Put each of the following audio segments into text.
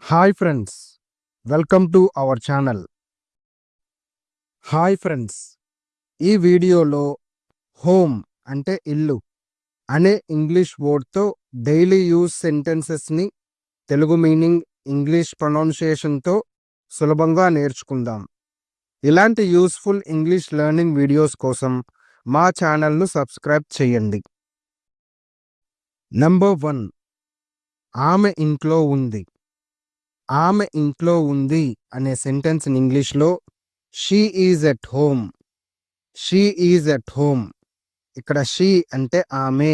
Hi friends, welcome to our channel. Hi friends, ఈ వీడియోలో home అంటే ఇల్లు అనే ఇంగ్లీష్ వర్డ్తో డైలీ యూజ్ సెంటెన్సెస్ని తెలుగు మీనింగ్, ఇంగ్లీష్ ప్రొనౌన్సియేషన్తో సులభంగా నేర్చుకుందాం. ఇలాంటి యూస్ఫుల్ ఇంగ్లీష్ లెర్నింగ్ వీడియోస్ కోసం మా ఛానల్ను సబ్స్క్రైబ్ చేయండి. నంబర్ 1, ఆమె ఇంట్లో ఉంది. ఆమె ఇంట్లో ఉంది అనే సెంటెన్స్ ఇంగ్లీష్లో she is at home. She is at home. ఇక్కడ షీ అంటే ఆమె,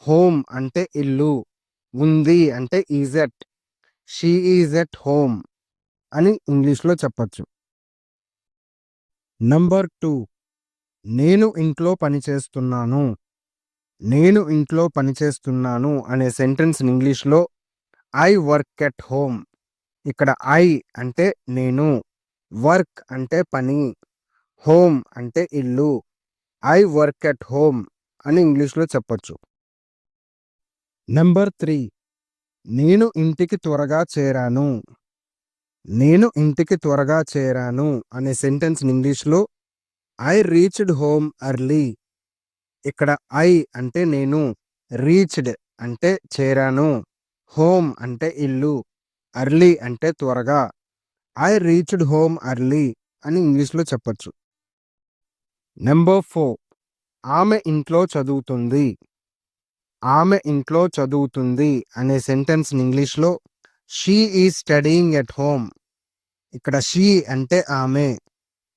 హోమ్ అంటే ఇల్లు, ఉంది అంటే is at. She is at home అని ఇంగ్లీష్లో చెప్పచ్చు. నంబర్ 2, నేను ఇంట్లో పనిచేస్తున్నాను. నేను ఇంట్లో పనిచేస్తున్నాను అనే సెంటెన్స్ ఇంగ్లీష్లో ఐ వర్క్ ఎట్ హోమ్. ఇక్కడ ఐ అంటే నేను, వర్క్ అంటే పని, హోమ్ అంటే ఇల్లు. ఐ వర్క్ ఎట్ హోమ్ అని ఇంగ్లీష్లో చెప్పొచ్చు. నెంబర్ 3, నేను ఇంటికి త్వరగా చేరాను. నేను ఇంటికి త్వరగా చేరాను అనే సెంటెన్స్ ఇంగ్లీష్లో ఐ రీచ్డ్ హోమ్ ఎర్లీ. ఇక్కడ ఐ అంటే నేను, రీచ్డ్ అంటే చేరాను, హోమ్ అంటే ఇల్లు, ఎర్లీ అంటే త్వరగా. ఐ రీచ్డ్ హోమ్ ఎర్లీ అని ఇంగ్లీష్లో చెప్పొచ్చు. నెంబర్ 4, ఆమె ఇంట్లో చదువుతుంది. ఆమె ఇంట్లో చదువుతుంది అనే సెంటెన్స్ ఇంగ్లీష్లో she is studying at home. ఇక్కడ షీ అంటే ఆమె,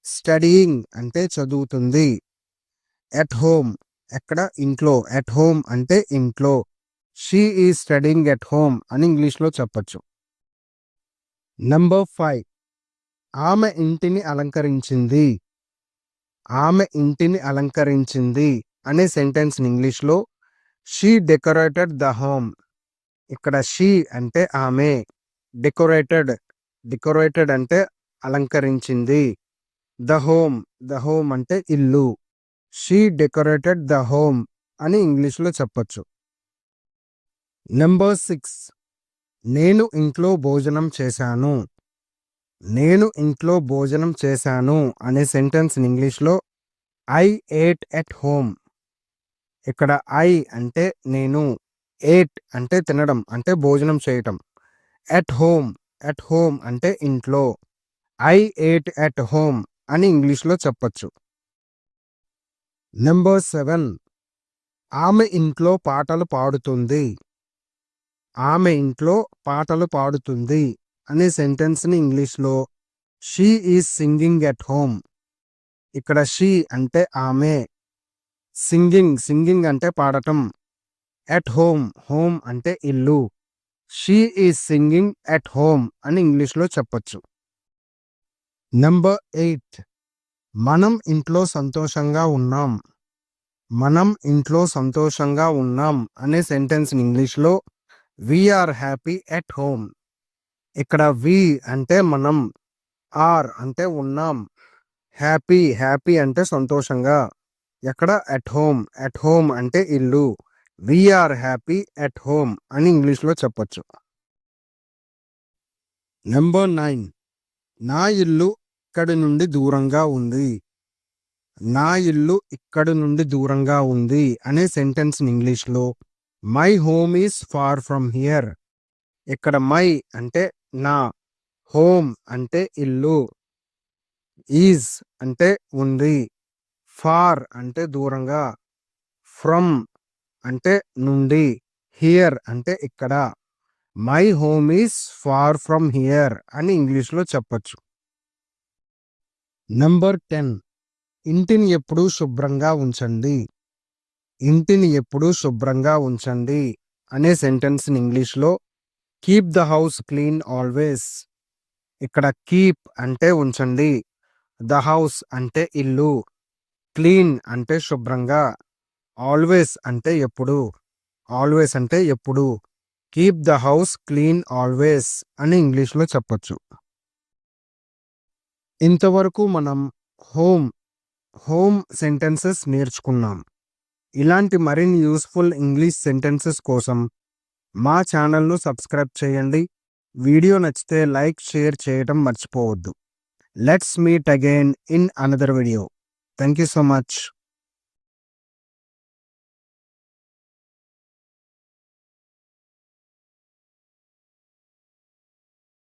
స్టడీయింగ్ అంటే చదువుతుంది, ఎట్ హోమ్ ఎక్కడ ఇంట్లో, ఎట్ హోమ్ అంటే ఇంట్లో. She is studying at home అని ఇంగ్లీష్లో చెప్పొచ్చు. నంబర్ 5, ఆమె ఇంటిని అలంకరించింది. ఆమె ఇంటిని అలంకరించింది అనే సెంటెన్స్ ఇంగ్లీష్లో షీ డెకరేటెడ్ ద హోమ్. ఇక్కడ షీ అంటే ఆమె, డెకరేటెడ్, డెకరేటెడ్ అంటే అలంకరించింది, ద హోమ్ అంటే ఇల్లు. షీ డెకరేటెడ్ ద హోమ్ అని ఇంగ్లీష్లో చెప్పొచ్చు. నెంబర్ 6, నేను ఇంట్లో భోజనం చేశాను. నేను ఇంట్లో భోజనం చేశాను అనే సెంటెన్స్ ఇంగ్లీష్లో ఐ ఏట్ ఎట్ హోమ్. ఇక్కడ ఐ అంటే నేను, ఏట్ అంటే తినడం అంటే భోజనం చేయటం, ఎట్ హోమ్ అంటే ఇంట్లో. ఐ ఏట్ ఎట్ హోమ్ అని ఇంగ్లీష్లో చెప్పొచ్చు. నెంబర్ 7, ఆమె ఇంట్లో పాటలు పాడుతుంది. ఆమె ఇంట్లో పాటలు పాడుతుంది అనే సెంటెన్స్ని ఇంగ్లీష్లో she is singing at home. ఇక్కడ షీ అంటే ఆమె, సింగింగ్ అంటే పాడటం, ఎట్ హోమ్ అంటే ఇల్లు. She is singing at home అని ఇంగ్లీష్లో చెప్పొచ్చు. నెంబర్ 8, మనం ఇంట్లో సంతోషంగా ఉన్నాం. మనం ఇంట్లో సంతోషంగా ఉన్నాం అనే సెంటెన్స్ ఇంగ్లీష్లో we are happy at home. ఇక్కడ వి అంటే మనం, ఆర్ అంటే ఉన్నాం, హ్యాపీ అంటే సంతోషంగా, ఎక్కడ ఎట్ హోమ్ అంటే ఇల్లు. We are happy at home అని ఇంగ్లీష్లో చెప్పొచ్చు. నెంబర్ 9, నా ఇల్లు ఇక్కడి నుండి దూరంగా ఉంది. నా ఇల్లు ఇక్కడి నుండి దూరంగా ఉంది అనే సెంటెన్స్ ఇంగ్లీష్లో my home is far from here. ఇక్కడ మై అంటే నా, హోమ్ అంటే ఇల్లు, ఈజ్ అంటే ఉంది, ఫార్ అంటే దూరంగా, ఫ్రమ్ అంటే నుండి, హియర్ అంటే ఇక్కడ. My home is far from here అని ఇంగ్లీష్లో చెప్పొచ్చు. నెంబర్ 10, ఇంటిని ఎప్పుడూ శుభ్రంగా ఉంచండి. ఇంటిని ఎప్పుడూ శుభ్రంగా ఉంచండి అనే సెంటెన్స్ ఇంగ్లీష్లో keep the house clean always. ఇక్కడ కీప్ అంటే ఉంచండి, ద హౌస్ అంటే ఇల్లు, క్లీన్ అంటే శుభ్రంగా, ఆల్వేస్ అంటే ఎప్పుడు, ఆల్వేస్ అంటే ఎప్పుడు. Keep the house clean always అని ఇంగ్లీష్లో చెప్పొచ్చు. ఇంతవరకు మనం హోమ్ సెంటెన్సెస్ నేర్చుకున్నాం. ఇలాంటి మరిన్ని యూస్ఫుల్ ఇంగ్లీష్ సెంటెన్సెస్ కోసం మా ఛానల్ను సబ్స్క్రైబ్ చేయండి. వీడియో నచ్చితే లైక్, షేర్ చేయటం మర్చిపోవద్దు. Let's meet again in another video. Thank you so much.